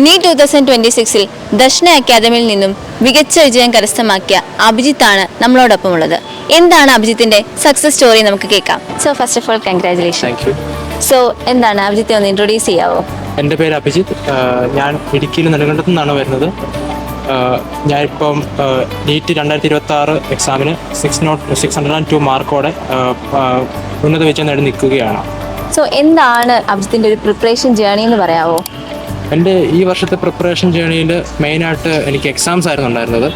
NEET 2026-ൽ ദർശന അക്കാദമിയിൽ നിന്നും മികച്ച വിജയം കരസ്ഥമാക്കിയ അഭിജിത്താണ് നമ്മളോടൊപ്പം ഉള്ളത്. എന്താണ് അഭിജിത്തിന്റെ സക്സസ് സ്റ്റോറി നമുക്ക് കേൾക്കാം. So first of all congratulation. So എന്താണ് അഭിജിത്തെ ഒന്ന് ഇൻട്രൊഡ്യൂസ് ചെയ്യാവോ? എൻ്റെ പേര് അഭിജിത്ത്. ഞാൻ ഇടുക്കിയിൽ നെടുങ്കണ്ടത്തു നിന്നാണ് വരുന്നത്. ഞാനിപ്പം നീറ്റ് 2026 എക്സാമിന് 602 മാർക്കോടെ ഉന്നത വിജയം നേടി നിൽക്കുകയാണ്. സോ എന്താണ് അഭിജിത്തിന്റെ ഒരു പ്രിപ്പറേഷൻ ജേർണി എന്ന് പറയാവോ? എൻ്റെ ഈ വർഷത്തെ പ്രിപ്പറേഷൻ ജേണിയിൽ മെയിനായിട്ട് എനിക്ക് എക്സാംസ് ആയിരുന്നു ഉണ്ടായിരുന്നത്.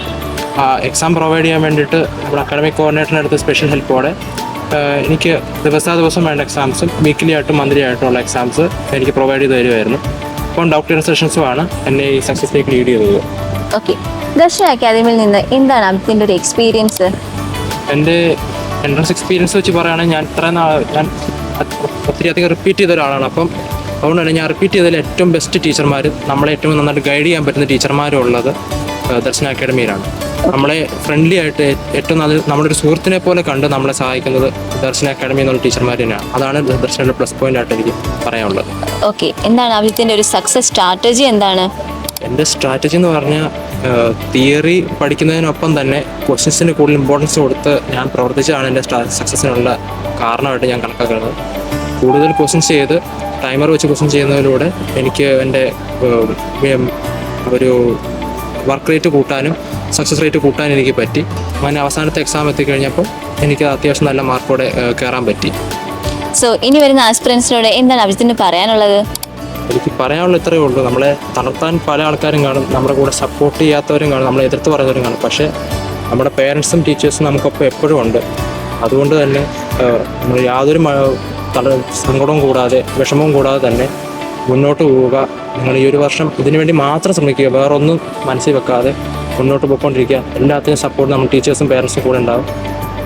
ആ എക്സാം പ്രൊവൈഡ് ചെയ്യാൻ വേണ്ടിയിട്ട് നമ്മുടെ അക്കാഡമിക് കോർഡിനേറ്ററിൻ്റെ അടുത്ത് സ്പെഷ്യൽ ഹെൽപ്പോടെ എനിക്ക് ദിവസം വേണ്ട എക്സാംസും വീക്കിലി ആയിട്ടും മന്ത്ലി ആയിട്ടുള്ള എക്സാംസ് എനിക്ക് പ്രൊവൈഡ് ചെയ്ത് തരുമായിരുന്നു. അപ്പം ഡോക്ടർ സെഷൻസുമാണ് എന്നെ ഈ സക്സസിലേക്ക് ലീഡ് ചെയ്തത്. ഓക്കെ, ദർശന അക്കാദമിയിൽ നിന്ന് എന്താണ് അഭിജിത്തിന്റെ ഒരു എക്സ്പീരിയൻസ്? എൻ്റെ എൻട്രൻസ് എക്സ്പീരിയൻസ് വെച്ച് പറയുകയാണെങ്കിൽ ഞാൻ ഒത്തിരി അധികം റിപ്പീറ്റ് ചെയ്ത ഒരാളാണ്. അപ്പം അതുകൊണ്ട് തന്നെ ഞാൻ റിപ്പീറ്റ് ചെയ്തതിൽ ഏറ്റവും ബെസ്റ്റ് ടീച്ചർമാർ, നമ്മളെ ഏറ്റവും നന്നായിട്ട് ഗൈഡ് ചെയ്യാൻ പറ്റുന്ന ടീച്ചർമാരും ഉള്ളത് ദർശന അക്കാദമിയിലാണ്. നമ്മളെ ഫ്രണ്ട്ലി ആയിട്ട് ഏറ്റവും നമ്മുടെ ഒരു സുഹൃത്തിനെ പോലെ കണ്ട് നമ്മളെ സഹായിക്കുന്നത് ദർശന അക്കാദമി എന്നുള്ള ടീച്ചർമാർ തന്നെയാണ്. അതാണ് ദർശനയുടെ പ്ലസ് പോയിന്റ് ആയിട്ട് എനിക്ക് പറയാനുള്ളത്. ഓക്കെ, എന്താണ് അഭിജിത്തിന്റെ ഒരു സക്സസ് സ്ട്രാറ്റജി? എന്താണ് എൻ്റെ സ്ട്രാറ്റജി എന്ന് പറഞ്ഞാൽ തിയറി പഠിക്കുന്നതിനൊപ്പം തന്നെ ക്വസ്റ്റ്യൻസിന് കൂടുതൽ ഇമ്പോർട്ടൻസ് കൊടുത്ത് ഞാൻ പ്രവർത്തിച്ചാണ് എൻ്റെ സക്സസ്സിനുള്ള കാരണമായിട്ട് ഞാൻ കണക്കാക്കുന്നത്. കൂടുതൽ ക്വസ്റ്റ്യൻസ് ചെയ്ത് ടൈമർ വെച്ച് ക്വസ്റ്റ്യൻ ചെയ്യുന്നതിലൂടെ എനിക്ക് എൻ്റെ ഒരു വർക്ക് റേറ്റ് കൂട്ടാനും സക്സസ് റേറ്റ് കൂട്ടാനും എനിക്ക് പറ്റി. അങ്ങനെ അവസാനത്തെ എക്സാം എത്തിക്കഴിഞ്ഞപ്പോൾ എനിക്ക് അത്യാവശ്യം നല്ല മാർക്കോടെ കയറാൻ പറ്റി. സോ ഇനി വരുന്ന ആസ്പിറൻസിനോട് എന്താണ് അഭിജിത്തിന് പറയാനുള്ളത്? എനിക്ക് പറയാനുള്ള ഇത്രയേ ഉള്ളൂ. നമ്മളെ തളർത്താൻ പല ആൾക്കാരും കാണും, നമ്മുടെ കൂടെ സപ്പോർട്ട് ചെയ്യാത്തവരും കാണും, നമ്മളെ എതിർത്ത് പറയുന്നവരും കാണും. പക്ഷേ നമ്മുടെ പേരൻസും ടീച്ചേഴ്സും നമുക്കൊപ്പം എപ്പോഴും ഉണ്ട്. അതുകൊണ്ട് തന്നെ നമ്മൾ യാതൊരു സങ്കടവും കൂടാതെ വിഷമവും കൂടാതെ തന്നെ മുന്നോട്ട് പോവുക. നിങ്ങൾ ഈ ഒരു വർഷം ഇതിനു വേണ്ടി മാത്രം ശ്രമിക്കുക, വേറൊന്നും മനസ്സിൽ വെക്കാതെ മുന്നോട്ട് പോയിക്കൊണ്ടിരിക്കുക. എല്ലാത്തിനും സപ്പോർട്ട് നമ്മൾ ടീച്ചേഴ്സും പേരൻസും കൂടെ ഉണ്ടാവും.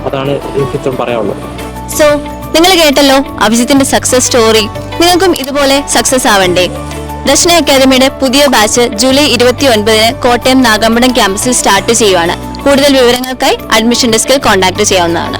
അതാണ് എനിക്ക് പറയാനുള്ളത്. സോ നിങ്ങൾ കേട്ടല്ലോ അഭിജിത്തിന്റെ സക്സസ് സ്റ്റോറി. നിങ്ങൾക്കും ഇതുപോലെ സക്സസ് ആവണ്ടേ? ദർശന അക്കാദമിയുടെ പുതിയ ബാച്ച് ജൂലൈ 29-ന് കോട്ടയം നാഗമ്പടം ക്യാമ്പസിൽ സ്റ്റാർട്ട് ചെയ്യുവാണ്. കൂടുതൽ വിവരങ്ങൾക്കായി അഡ്മിഷൻ ഡെസ്കിൽ കോൺടാക്ട് ചെയ്യാവുന്നതാണ്.